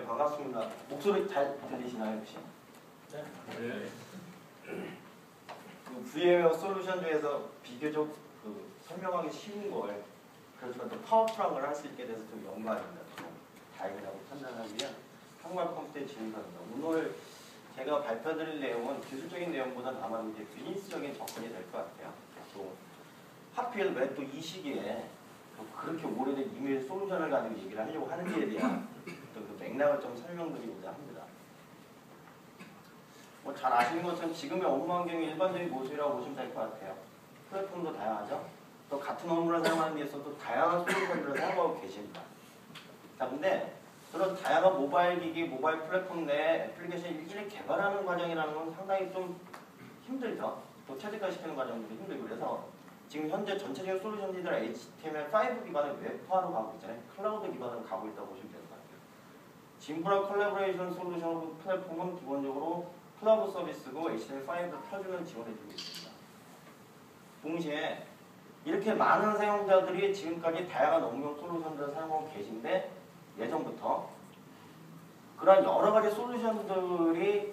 반갑습니다. 목소리 잘 들리시나요, 혹시? 네. 그 VMware 솔루션 중에서 비교적 설명하기 쉬운 걸 그렇지만 또 파워풀한 걸 할 수 있게 돼서 좀 영광입니다. 다행이라고 판단하고요. 한국말 컴퓨터에 진입합니다. 오늘 제가 발표드릴 내용은 기술적인 내용보다는 아마 이제 비즈니스적인 접근이 될 것 같아요. 또 하필 왜 또 이 시기에 그렇게 오래된 이메일 솔루션을 가지고 얘기를 하려고 하는지에 대한 또 그 맥락을 좀 설명드리고자 합니다. 뭐 잘 아시는 것처럼 지금의 업무 환경이 일반적인 모습이라고 보시면 될 것 같아요. 플랫폼도 다양하죠. 또 같은 업무를 사용하는 데 있어서 다양한 솔루션들을 사용하고 계십니다. 자, 근데 그런 다양한 모바일 기기, 모바일 플랫폼 내 애플리케이션을 일일이 개발하는 과정이라는 건 상당히 좀 힘들죠. 또 최적화시키는 과정도 힘들고 그래서 지금 현재 전체적인 솔루션들이 HTML5 기반의 웹화로 가고 있잖아요. 클라우드 기반으로 가고 있다고 보시면 될 것 같아요. 짐브라 콜라보레이션 솔루션 플랫폼은 기본적으로 클라우드 서비스고 HTML5를 펴주는 지원해주고 있습니다. 동시에 이렇게 많은 사용자들이 지금까지 다양한 업무용 솔루션들을 사용하고 계신데 예전부터 그런 여러 가지 솔루션들이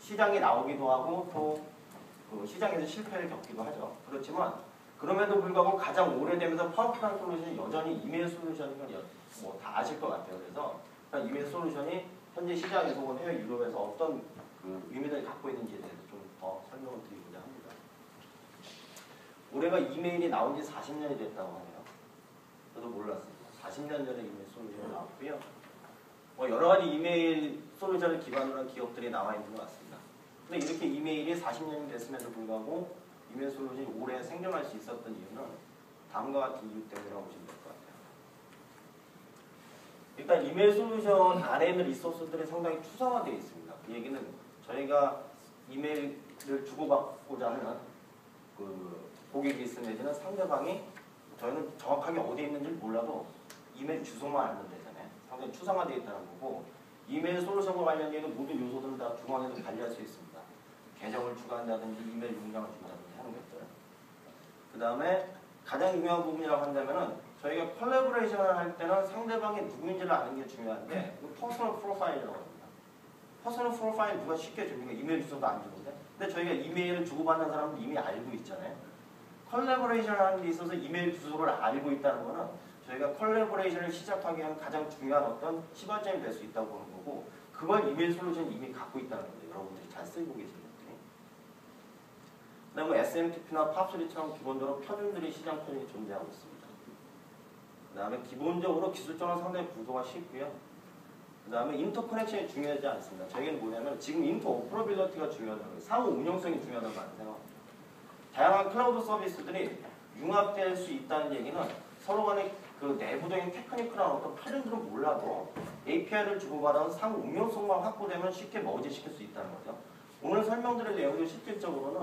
시장에 나오기도 하고 또 그 시장에서 실패를 겪기도 하죠. 그렇지만 그럼에도 불구하고 가장 오래되면서 파워풀한 솔루션이 여전히 이메일 솔루션인 건 뭐 다 아실 것 같아요. 그래서 이메일 솔루션이 현재 시장에서 혹은 해외 유럽에서 어떤 그 의미를 갖고 있는지에 대해서 좀 더 설명을 드리고자 합니다. 올해가 이메일이 나온 지 40년이 됐다고 하네요. 저도 몰랐습니다. 40년 전에 이메일 솔루션이 나왔고요. 뭐 여러 가지 이메일 솔루션을 기반으로 한 기업들이 나와 있는 것 같습니다. 근데 이렇게 이메일이 40년이 됐음에도 불구하고 이메일 솔루션이 오래 생존할 수 있었던 이유는 다음과 같은 이유 때문이라고 보시면 될 것 같아요. 일단 이메일 솔루션 안에 있는 리소스들이 상당히 추상화되어 있습니다. 그 얘기는 저희가 이메일을 주고받고자 하는 그 고객이 있으면 내지는 상대방이 저희는 정확하게 어디에 있는지 몰라도 이메일 주소만 알면 되잖아요. 상당히 추상화되어 있다는 거고 이메일 솔루션과 관련되어 있는 모든 요소들을 다 중앙에서 관리할 수 있습니다. 계정을 추가한다든지 이메일 용량을 준다든지 하는 것들. 그 다음에 가장 중요한 부분이라고 한다면은 저희가 콜라보레이션을 할 때는 상대방이 누구인지를 아는 게 중요한데 퍼스널 프로파일이라고 합니다. 퍼스널 프로파일 누가 쉽게 줍니까? 이메일 주소도 안 주는데. 근데 저희가 이메일을 주고받는 사람은 이미 알고 있잖아요. 콜라보레이션을 하는 데 있어서 이메일 주소를 알고 있다는 거는 저희가 콜라보레이션을 시작하기 위한 가장 중요한 어떤 시발점이 될 수 있다고 보는 거고 그걸 이메일 솔루션이 이미 갖고 있다는 거죠. 여러분들이 잘 쓰고 계신 것들이. 그 다음에 SMTP나 팝3처럼 기본적으로 표준들이 시장 표준이 존재하고 있습니다. 그 다음에 기본적으로 기술적으로 상당히 구도가 쉽고요. 그 다음에 인터커넥션이 중요하지 않습니다. 저희는 뭐냐면 지금 인터오퍼러빌리티가 중요하다는 거예요. 상호 운영성이 중요하다고 생각합니다. 다양한 클라우드 서비스들이 융합될 수 있다는 얘기는 서로 간에 그 내부적인 테크니컬한 어떤 패턴들은 몰라도 API를 주고받아서 상호 운용성만 확보되면 쉽게 머지시킬 수 있다는 거죠. 오늘 설명드릴 내용들 실질적으로는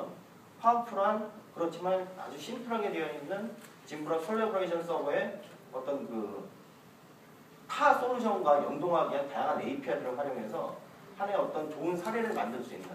파워풀한 그렇지만 아주 심플하게 되어 있는 짐브라 콜라보레이션 서버의 어떤 그 타 솔루션과 연동하기 위한 다양한 API들을 활용해서 하나의 어떤 좋은 사례를 만들 수 있는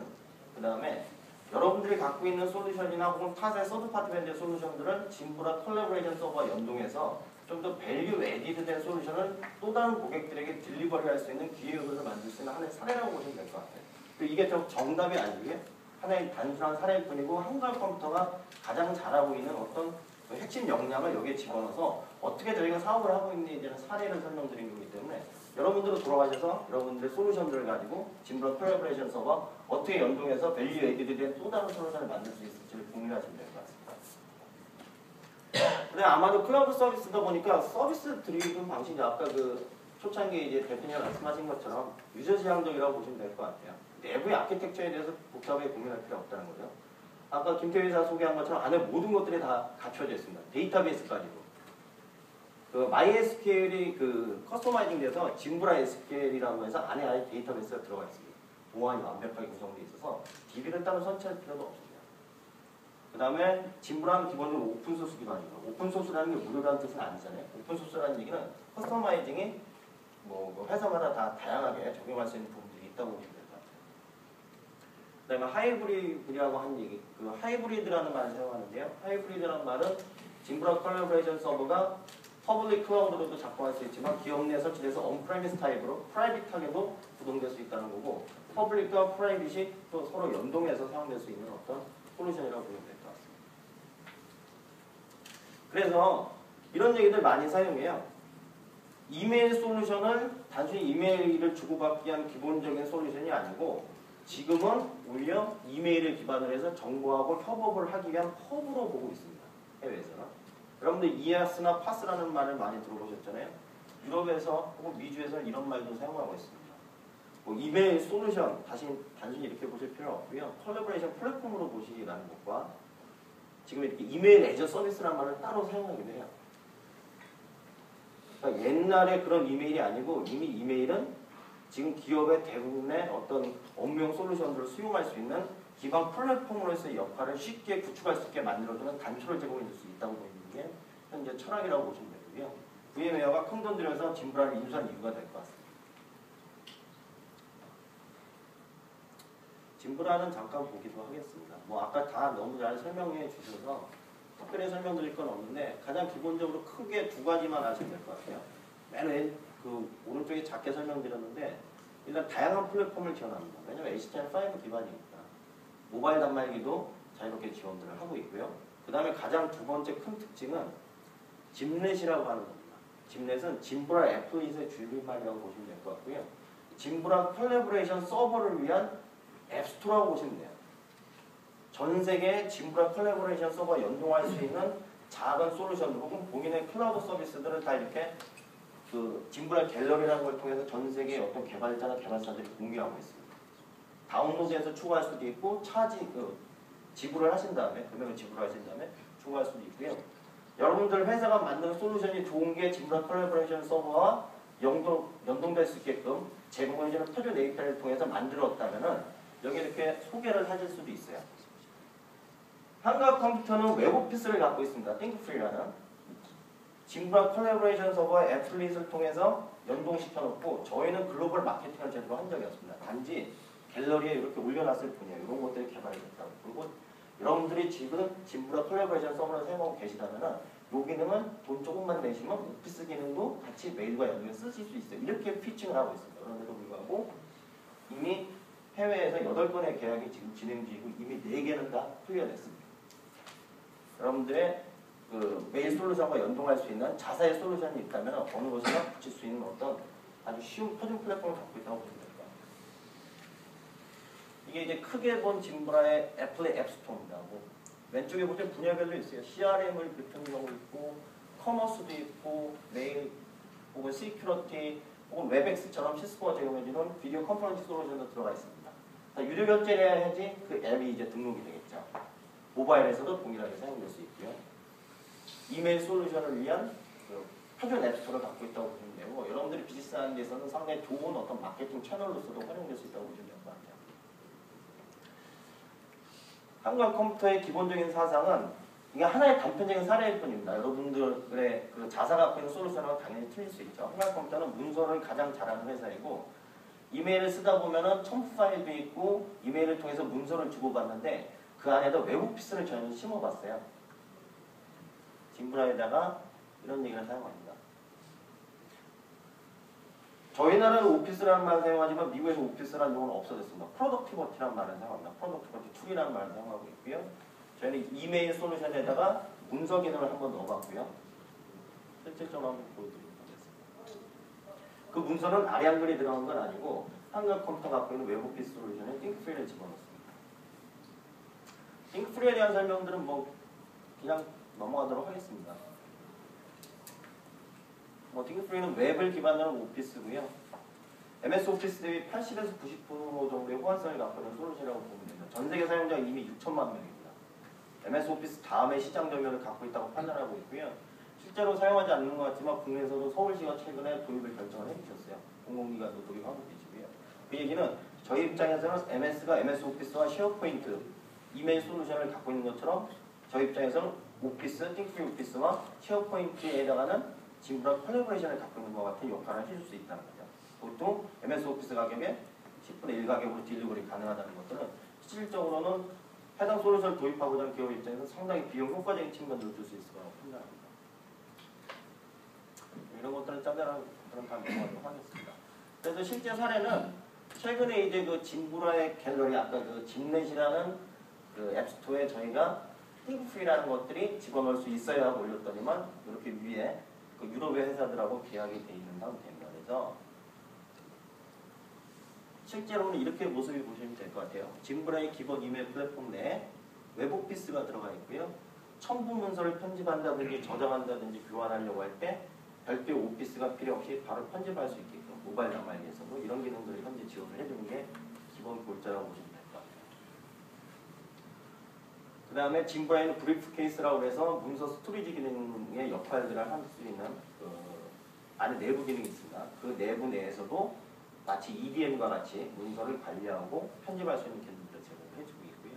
그 다음에 여러분들이 갖고 있는 솔루션이나 혹은 타사의 서드파티 밴드 솔루션들은 짐브라 콜라보레이션 서버와 연동해서 좀 더 밸류 에디드 된 솔루션을 또 다른 고객들에게 딜리버리 할 수 있는 기회 요소를 만들 수 있는 하나의 사례라고 보시면 될 것 같아요. 이게 좀 정답이 아니고요. 하나의 단순한 사례일 뿐이고 한국의 컴퓨터가 가장 잘하고 있는 어떤 그 핵심 역량을 여기에 집어넣어서 어떻게 저희가 사업을 하고 있는지에 대한 사례를 설명드린 거기 때문에 여러분들로 돌아가셔서 여러분들의 솔루션들을 가지고 짐브라 콜라보레이션 서버 어떻게 연동해서 밸류 에디드에 대한 또 다른 솔루션을 만들 수 있을지를 공유하시면 될 것 같습니다. 근데 아마도 클라우드 서비스다 보니까 서비스 드리븐 방식이 아까 그 초창기 이제 대표님 말씀하신 것처럼 유저 지향적이라고 보시면 될 것 같아요. 내부의 아키텍처에 대해서 복잡하게 고민할 필요 없다는 거죠. 아까 김태희 이사 소개한 것처럼 안에 모든 것들이 다 갖춰져 있습니다. 데이터베이스까지도. 그 MySQL이 그 커스터마이징 돼서 짐브라 SQL이라고 해서 안에 아예 데이터베이스가 들어가 있습니다. 보안이 완벽하게 구성되어 있어서 DB를 따로 설치할 필요도 없습니다. 그 다음에 짐브라는 기본적으로 오픈소스 기반입니다. 오픈소스라는 게 무료라는 뜻은 아니잖아요. 오픈소스라는 얘기는 커스터마이징이 뭐 회사마다 다 다양하게 적용할 수 있는 부분들이 있다고 보시면 됩니다. 그 다음에 하이브리드라고 한 얘기, 그 하이브리드라는 말을 사용하는데요. 하이브리드라는 말은 짐브라 콜라보레이션 서버가 퍼블릭 클라우드로도 작동할 수 있지만 기업 내에 설치돼서 온프레미스 타입으로 프라이빗하게도 구동될 수 있다는 거고 퍼블릭과 프라이빗이 또 서로 연동해서 사용될 수 있는 어떤 솔루션이라고 보면 될 것 같습니다. 그래서 이런 얘기들 많이 사용해요. 이메일 솔루션을 단순히 이메일을 주고받기 위한 기본적인 솔루션이 아니고 지금은 오히려 이메일을 기반으로 해서 정보하고 협업을 하기 위한 허브로 보고 있습니다. 해외에서는. 여러분들 이아스나 파스라는 말을 많이 들어보셨잖아요. 유럽에서 혹은 미주에서는 이런 말도 사용하고 있습니다. 뭐 이메일 솔루션 단순히 이렇게 보실 필요는 없고요. 컬래버레이션 플랫폼으로 보시라는 것과 지금 이렇게 이메일 애저 서비스라는 말을 따로 사용하기도 해요. 그러니까 옛날에 그런 이메일이 아니고 이미 이메일은 지금 기업의 대부분의 어떤 업무용 솔루션들을 수용할 수 있는 기반 플랫폼으로서의 역할을 쉽게 구축할 수 있게 만들어주는 단초를 제공해 줄 수 있다고 보이는 게 현재 철학이라고 보시면 되고요. VM웨어가 큰 돈 들여서 짐브라를 인수한 이유가 될 것 같습니다. 짐브라는 잠깐 보기도 하겠습니다. 뭐 아까 다 너무 잘 설명해 주셔서 특별히 설명드릴 건 없는데 가장 기본적으로 크게 두 가지만 아시면 될 것 같아요. 맨 오른쪽에 작게 설명드렸는데 일단 다양한 플랫폼을 지원합니다. 왜냐하면 HTML5 기반이니까 모바일 단말기도 자유롭게 지원들을 하고 있고요. 그 다음에 가장 두 번째 큰 특징은 짐넷이라고 하는 겁니다. 짐넷은 짐브라 애플릿의 줄임말이라고 보시면 될 것 같고요. 짐브라 컬래버레이션 서버를 위한 앱스토어라고 보시면 돼요. 전 세계 짐브라 컬래버레이션 서버와 연동할 수 있는 작은 솔루션들 혹은 본인의 클라우드 서비스들을 다 이렇게 짐브라 갤러리라는 걸 통해서 전 세계의 어떤 개발자나 개발사들이 공유하고 있습니다. 다운로드해서 추가할 수도 있고 지불을 하신 다음에 금액을 지불하신 다음에 추가할 수도 있고요. 여러분들 회사가 만든 솔루션이 좋은 게 짐브라 컬래버레이션 서버와 연동될 수 있게끔 제공해주는 표준 API를 통해서 만들었다면은 여기 이렇게 소개를 하실 수도 있어요. 한국 컴퓨터는 웹오피스를 갖고 있습니다. 띵크프리라는 짐브라 컬래버레이션 서버와 애플릿을 통해서 연동시켜 놓고 저희는 글로벌 마케팅을 제대로 한 적이 없습니다. 단지 갤러리에 이렇게 올려놨을 뿐이에요. 이런 것들이 개발이 됐다고. 그리고 여러분들이 지금 짐브라 컬래버레이션 서버를 사용하고 계시다면 이 기능은 돈 조금만 내시면 오피스 기능도 같이 메일과 연동해 쓰실 수 있어요. 이렇게 피칭을 하고 있습니다. 그런데도 불구하고 이미 해외에서 8건의 계약이 지금 진행 중이고 이미 4개는 다 클리어됐습니다. 여러분들의 메일 솔루션과 연동할 수 있는 자사의 솔루션이 있다면 어느 곳에나 붙일 수 있는 어떤 아주 쉬운 표준 플랫폼을 갖고 있다고 보시면 됩니다. 이게 이제 크게 본 짐브라의 애플의 앱스토어입니다. 왼쪽에 보시면 분야별로 있어요. CRM을 비롯한 경우 있고 커머스도 있고 메일 혹은 시큐리티 혹은 웹엑스처럼 시스코가 제공해주는 비디오 컨퍼런스 솔루션도 들어가 있습니다. 유료 결제를 해야지 그 앱이 이제 등록이 되겠죠. 모바일에서도 동일하게 사용될 수 있고요. 이메일 솔루션을 위한 표준 앱스토어를 갖고 있다고 보시면 되고 여러분들이 비즈니스하는 데서는 상당히 좋은 어떤 마케팅 채널로서도 활용될 수 있다고 보시면 될 것 같아요. 한국 컴퓨터의 기본적인 사상은 이게 하나의 단편적인 사례일 뿐입니다. 여러분들의 자사가 갖고 있는 솔루션은 당연히 틀릴 수 있죠. 한국 컴퓨터는 문서를 가장 잘하는 회사이고 이메일을 쓰다 보면은 첨부 파일도 있고 이메일을 통해서 문서를 주고받는데 그 안에도 웹오피스를 저희는 심어봤어요. 짐브라에다가 이런 얘기를 사용합니다. 저희 나라는 오피스라는 말을 사용하지만 미국에서 오피스라는 용어는 없어졌습니다. 프로덕티버티라는 말을 사용합니다. 프로덕티버티 툴이라는 말을 사용하고 있고요. 저희는 이메일 솔루션에다가 문서 기능을 한번 넣어봤고요. 실질적으로 한번 보여드리도록 하겠습니다. 그 문서는 아리안글이 들어간 건 아니고 한국 컴퓨터가 갖고 있는 웹오피스 솔루션에 띵크프리를 집어넣습니다. 띵크프리에 대한 설명들은 그냥 넘어가도록 하겠습니다. 띵크프리는 웹을 기반으로 한 오피스고요. MS 오피스 대비 80에서 90% 정도의 호환성을 갖고 있는 솔루션이라고 보면 됩니다. 전 세계 사용자가 이미 6천만 명입니다. MS 오피스 다음에 시장 점유율을 갖고 있다고 판단하고 있고요. 실제로 사용하지 않는 것 같지만 국내에서도 서울시가 최근에 도입을 결정을 해주셨어요. 공공기관도 도입하고 계시고요. 그 얘기는 저희 입장에서는 MS가 MS 오피스와 쉐어포인트, 이메일 솔루션을 갖고 있는 것처럼 저희 입장에서는 오피스, 띵크프리 오피스와 쉐어포인트에 해당하는 짐브라 컬래버레이션을 갖고 있는 것 같은 역할을 해줄 수 있다는 거죠. 보통 MS 오피스 가격에 10분의 1 가격으로 딜리버리 가능하다는 것들은 실질적으로는 해당 솔루션을 도입하고자 하는 기업 입장에서 상당히 비용 효과적인 측면으로 줄 수 있을 거라고 판단합니다. 이런 것들을 짜잘한 그런 다 넘어가도록 하겠습니다. 그래서 실제 사례는 최근에 이제 그 짐브라의 갤러리 아까 그 짐넷이라는 그 앱스토어에 저희가 띵크프리라는 것들이 집어넣을 수 있어야 하고 올렸더니만 이렇게 위에 그 유럽의 회사들하고 계약이 돼 있는 상태입니다. 그래서 실제로는 이렇게 모습이 보시면 될 것 같아요. 짐브라의 기본 이메일 플랫폼 내에 웹오피스가 들어가 있고요. 첨부 문서를 편집한다든지 저장한다든지 교환하려고 할 때 별도의 오피스가 필요 없이 바로 편집할 수 있게끔 모바일 단말기에서도 이런 기능들을 현재 지원을 해주는 게 기본 골자라고 보시면 될 것 같아요. 그 다음에 짐브라에는 브리프 케이스라고 해서 문서 스토리지 기능의 역할들을 할 수 있는 안에 내부 기능이 있습니다. 그 내부 내에서도 마치 EDM과 같이 문서를 관리하고 편집할 수 있는 기능들을 제공을 해주고 있고요.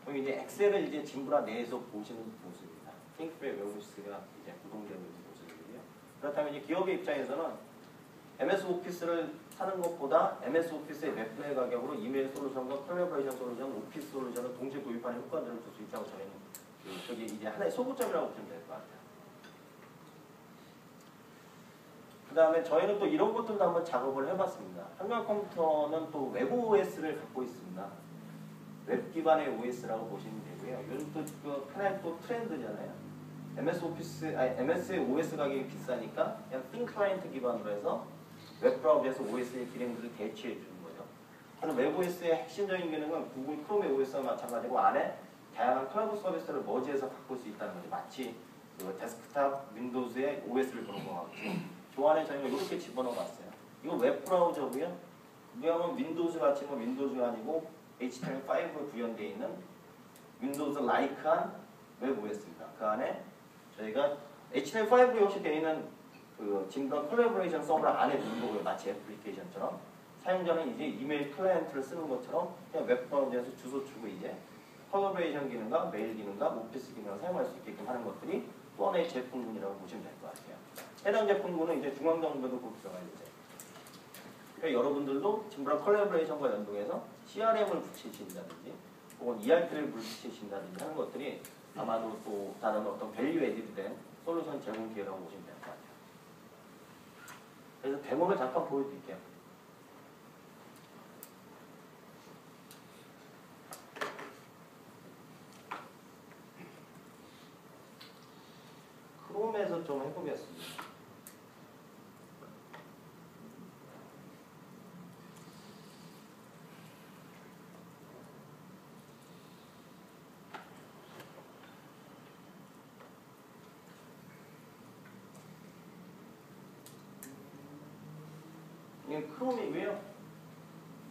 그럼 이제 엑셀을 이제 짐브라 내에서 보시는 모습입니다. 띵크프리의 웹오피스가 이제 구동되고 있는 모습이고요. 그렇다면 이제 기업의 입장에서는 MS 오피스를 사는 것보다 MS 오피스의 웹플레이 가격으로 이메일 솔루션과 콜라보레이션 솔루션, 오피스 솔루션을 동시에 도입하는 효과들을 줄 수 있다고 저희는 저기 이제 하나의 소구점이라고 보시면 될 것 같아요. 그 다음에 저희는 또 이런 것들도 한번 작업을 해봤습니다. 한강 컴퓨터는 또 웹 OS를 갖고 있습니다. 웹 기반의 OS라고 보시면 되고요. 요즘 또 그 하나의 또 트렌드잖아요. MS OS 가격이 비싸니까 그냥 띵 클라이언트 기반으로 해서 웹 브라우저에서 OS의 기능들을 대체해 주는 거죠. 저는 웹 OS의 핵심적인 기능은 구글 크롬의 OS와 마찬가지고 안에 다양한 클라우드 서비스를 머지해서 바꿀 수 있다는 거죠. 마치 그 데스크탑 윈도우즈의 OS를 보는 것 같이. 교환에 저희가 이렇게 집어넣어봤어요. 이거 웹 브라우저고요. 그러면 윈도우즈 같이 뭐 윈도우즈가 아니고 HTML5로 구현되어 있는 윈도우즈 라이크한 웹 OS입니다. 그 안에 저희가 HTML5로 역시 되어 있는 그 짐브라 콜라보레이션 서버 안에 있는 거고요. 마치 애플리케이션처럼 사용자는 이제 이메일 클라이언트를 쓰는 것처럼 그냥 웹 브라우저에서 주소 주고 이제 콜라보레이션 기능과 메일 기능과 오피스 기능을 사용할 수 있게끔 하는 것들이 또 하나의 제품군이라고 보시면 될 것 같아요. 해당 제품군은 이제 중앙정보도 곧 들어갈 예정입니다. 그러니까 여러분들도 짐브라 콜라보레이션과 연동해서 CRM을 붙이신다든지 혹은 ERP를 붙이신다든지 하는 것들이 아마도 또 다른 어떤 밸류 에디드된 솔루션 제공 기회라고 보시면 될 것 같아요. 그래서 데모를 잠깐 보여드릴게요. 크롬에서 좀 해보겠습니다. 이게 크롬이고요.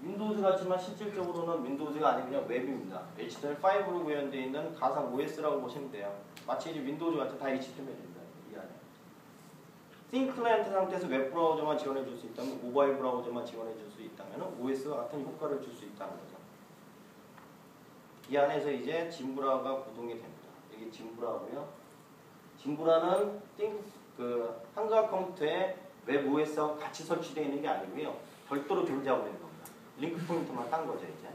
윈도우즈 같지만 실질적으로는 윈도우즈가 아니고 그냥 웹입니다. HTML5로 구현되어 있는 가상 OS라고 보시면 돼요. 마치 이제 윈도우즈 같은 다 HTML입니다. 이 안에. 띵 클라이언트 상태에서 웹 브라우저만 지원해 줄 수 있다면, 모바일 브라우저만 지원해 줄 수 있다면 OS와 같은 효과를 줄 수 있다는 거죠. 이 안에서 이제 짐브라가 구동이 됩니다. 이게 짐브라고요. 짐브라는 한글 컴퓨터에 웹 OS와 같이 설치되어 있는 게 아니고요. 별도로 존재하고 있는 겁니다. 링크 포인트만 딴 거죠, 이제.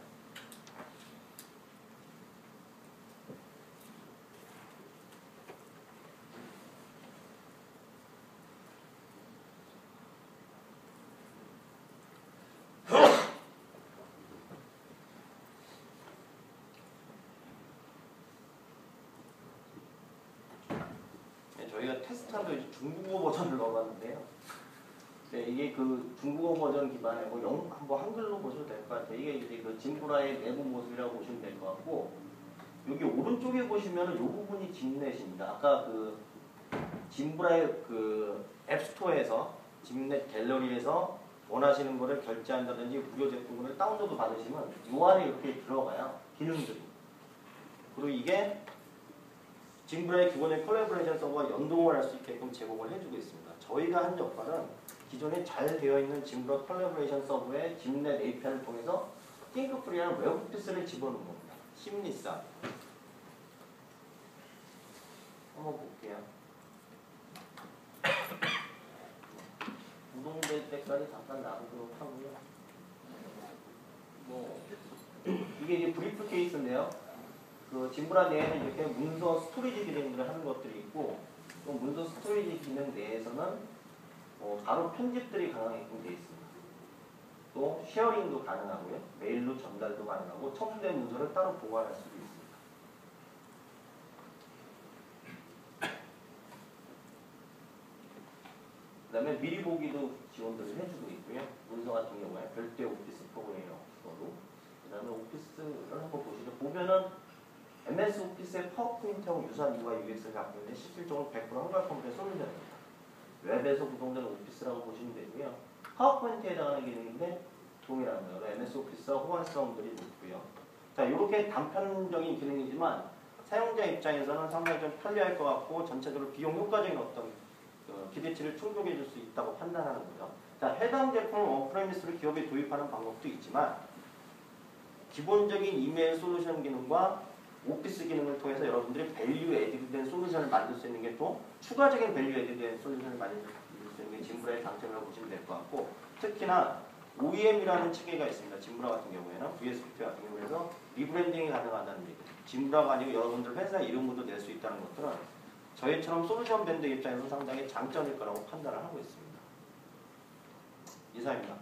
저희가 테스트한도 이제 중국어 버전을 넣어봤는데요. 네, 이게 그 중국어 버전 기반의 뭐 한글로 보셔도 될 것 같아요. 이게 이제 그 짐브라의 내부 모습이라고 보시면 될 것 같고, 여기 오른쪽에 보시면은 이 부분이 짐넷입니다. 아까 그 짐브라의 그 앱스토어에서 짐넷 갤러리에서 원하시는 거를 결제한다든지 무료 제품을 다운로드 받으시면 이 안에 이렇게 들어가요. 기능들이. 그리고 이게 짐브라의 기본의 콜라보레이션 서버와 연동을 할 수 있게끔 제공을 해주고 있습니다. 저희가 한 역할은 기존에 잘 되어 있는 짐브라 콜라보레이션 서버의 짐넷 API를 통해서 띵크프리라는 웹 오피스를 집어넣는 겁니다. 심리싸. 한번 볼게요. 구동될 때까지 잠깐 놔두도록 하고요. 이게 이제 브리프 케이스인데요. 그 짐브라 내에는 이렇게 문서 스토리지 기능들을 하는 것들이 있고, 또 또 문서 스토리지 기능 내에서는 바로 편집들이 가능하게끔 되어 있습니다. 또 쉐어링도 가능하고요. 메일로 전달도 가능하고 첨부된 문서를 따로 보관할 수도 있습니다. 그 다음에 미리 보기도 지원들을 해주고 있고요. 문서 같은 경우에 별도의 오피스 프로그램이 없어도. 그 다음에 오피스를 한번 보시죠. 보면은 MS 오피스의 파워포인트하고 유사한 UI UX를 갖고 있는데 실질적으로 100% 한글 컴퓨터의 솔루션입니다. 웹에서 구동되는 오피스라고 보시면 되고요. 파워포인트에 해당하는 기능인데 동일한 거예요. MS 오피스와 호환성들이 높고요. 자, 이렇게 단편적인 기능이지만 사용자 입장에서는 상당히 좀 편리할 것 같고 전체적으로 비용 효과적인 어떤 기대치를 충족해 줄 수 있다고 판단하는 거죠. 자, 해당 제품을 원프레미스로 기업에 도입하는 방법도 있지만 기본적인 이메일 솔루션 기능과 오피스 기능을 통해서 여러분들이 밸류 에디드된 솔루션을 만들 수 있는 게 또 추가적인 밸류 에디드된 솔루션을 만들 수 있는 게 진브라의 장점이라고 보시면 될 것 같고 특히나 OEM이라는 체계가 있습니다. 진브라 같은 경우에는 VSPT 같은 경우에서 리브랜딩이 가능하다는 얘기죠. 진브라가 아니고 여러분들 회사 이름으로 낼 수 있다는 것들은 저희처럼 솔루션 밴드 입장에서 상당히 장점일 거라고 판단을 하고 있습니다. 이상입니다.